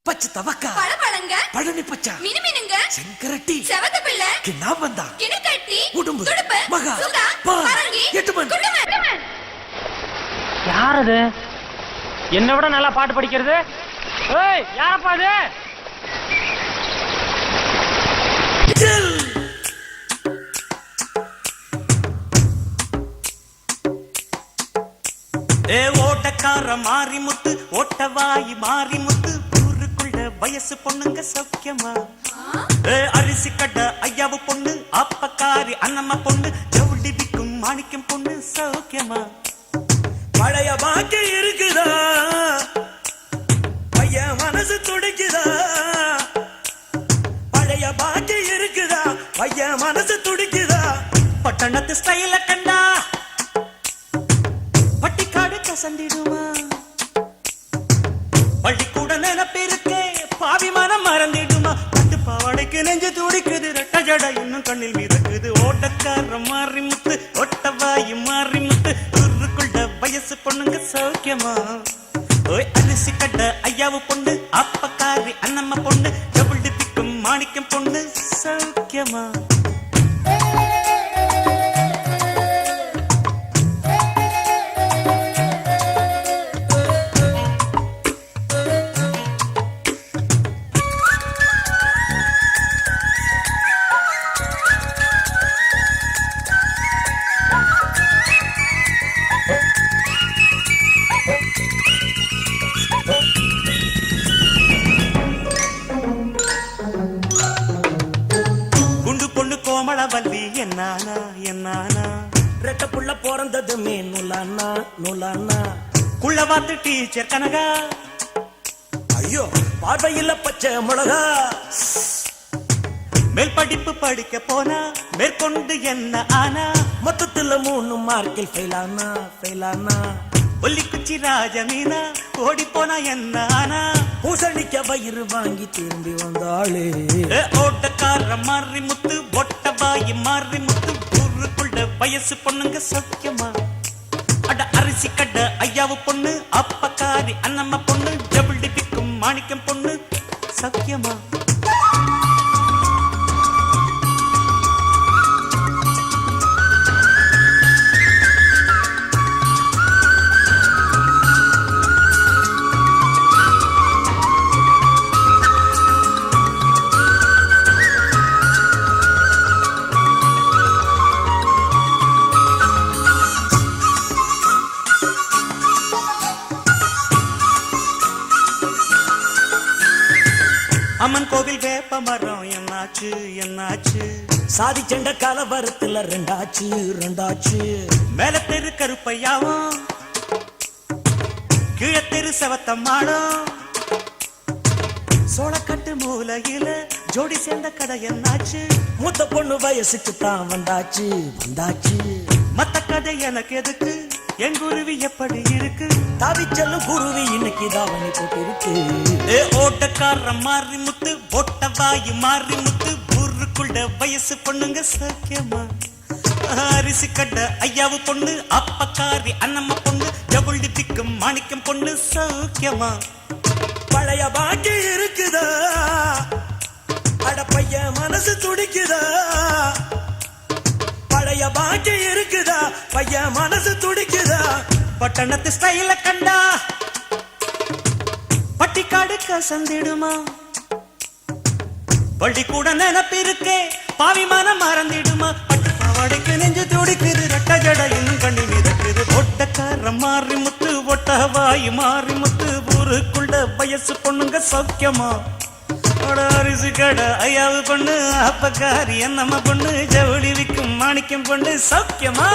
பச்சை தவக்கா பழபழங்க பழனி பச்சா மினுமினுங்க செங்கரட்டி செவத்த பிள்ளை கிண்ணாம்பந்தா கிணக்கட்டி உடும்பு துடுப்பு மகா சுகா பரங்கி எட்டுமன் குண்டுமன். யார் அது? என்னை விட நல்லா பாட்டு படிக்கிறது. ஏய், யாரப்பா அது? ஏ ஓட்டக்கார மாரிமுத்து ஓட்டவாயி மாரிமுத்து ஊருக்குள்ள வயசு பொண்ணுங்க சௌக்கியமா? ஏ அரிசி கட்ட ஐயாவு பொண்ணு அப்பக்காரி அண்ணம்மா பொண்ணு ஜவுளி விக்கும் மாணிக்கம் பொண்ணு சௌக்கியமா? பழைய பாக்கி இருக்குதா? பையன் மனசு துடிக்குதா? பழைய பாக்கி இருக்குதா? பையன் மனசு துடிக்குதா? பட்டணத்து ஸ்டைல கண்டா பட்டிக்காடு கசந்திடுமா? பள்ளிக்கூட நினைப்பிருக்கே பாவி மனம் மறந்திடுமா? பட்டு பாவாடைக்கு நெஞ்சு துடிக்குது ரெட்ட ஜட இன்னும் கண்ணில் மிதக்குது. ஓட்டக்கார மாறி முத்து ஒட்டவாயி மாறி முத்து ஊருக்குள்ள வயசு பொண்ணுங்க சௌக்கியமா? ஓய் அரிசி கட்ட ஐயாவு பொண்ணு அப்பக்காரி அண்ணம்மா பொண்ணு ஜவுளி பிக்கும் மாணிக்கம் பொண்ணு சௌக்கியமா? கோமளவல்லி என்னானா என்னானா ரெட்ட புள்ள பிறந்ததுமே நுலானா நுலானா குள்ள வாத்து டீச்சர் கனகா ஐயோ பார்வையில பச்சை மிளகா. மேல் படிப்பு படிக்க போனா மேற்கொண்டு என்ன ஆனா? மொத்தத்துல 3 மார்க்கில் ஃபெயிலானா ஃபெயிலானா. ஒல்லிக்குச்சி ராஜமீனா ஓடி போனா என்ன ஆனா? பூசணிக்க வயிறு வாங்கி திரும்பி வந்தாளே. ஓட்டக்கார மாறி முத்து ஒட்டவாயி மாறி முத்து ஊருக்குள்ள வயசு பொண்ணுங்க சௌக்கியமா? அட அரிசி கட்ட ஐயாவு பொண்ணு அப்பக்காரி அண்ணம்மா பொண்ணு ஜவுளி பிக்கும் மாணிக்கம் பொண்ணு சௌக்கியமா? அம்மன் கோவில் வேப்ப மரம் என்னாச்சு என்னாச்சு? சாதி செண்ட கலவரத்துல ரெண்டாச்சு ரெண்டாச்சு. மேல தெரு கருப்பையாவும் கீழத்தெரு செவத்தம்மாடும் சோளக்கட்டு மூலையில ஜோடி சேர்ந்த கதை என்னாச்சு? மூத்த பொண்ணு வயசுக்கு தான் வந்தாச்சு வந்தாச்சு. மத்த கதை எனக்கு எதுக்கு? என் குருவி எப்படி இருக்கு? தாவிச்சலும் குருவி இன்னைக்கு தாவணி போட்டிருக்கு. ஓட்டக்கார மாறி முத்து ஒட்டவாயி மாறி முத்து ஊருக்குள்ள வயசு பொண்ணுங்க சௌக்கியமா? அரிசி கட்ட ஐயாவு பொண்ணு அப்பக்காரி அண்ணம்மா பொண்ணு ஜவுளி பிக்கும் மாணிக்கம் பொண்ணு சௌக்கியமா? பழைய பாக்கி இருக்குதா? அட பையன் மனசு துடிக்குதா? பழைய பாக்கி இருக்குதா? பையன் மனசு துடிக்குதா? பட்டணத்து ஸ்டைல கண்டா பட்டிக்காடு கசந்திடுமா? பள்ளிக்கூட நினைப்பிருக்கே பாவி மனம் மறந்திடுமா? பட்டு பாவாடைக்கு நெஞ்சு துடிக்குது ரெட்ட ஜட இன்னும் கண்ணி மிதக்குது. ஒட்டக்கார மாறி முத்து ஒட்டவாயி மாறி முத்து ஊருக்குள்ள வயசு பொண்ணுங்க சௌக்கியமா? அரிசி கடை ஐயாவு பொண்ணு அப்பக்காரி அண்ணம்மா பொண்ணு ஜவுளி விக்கும் மாணிக்கம் பொண்ணு சௌக்கியமா?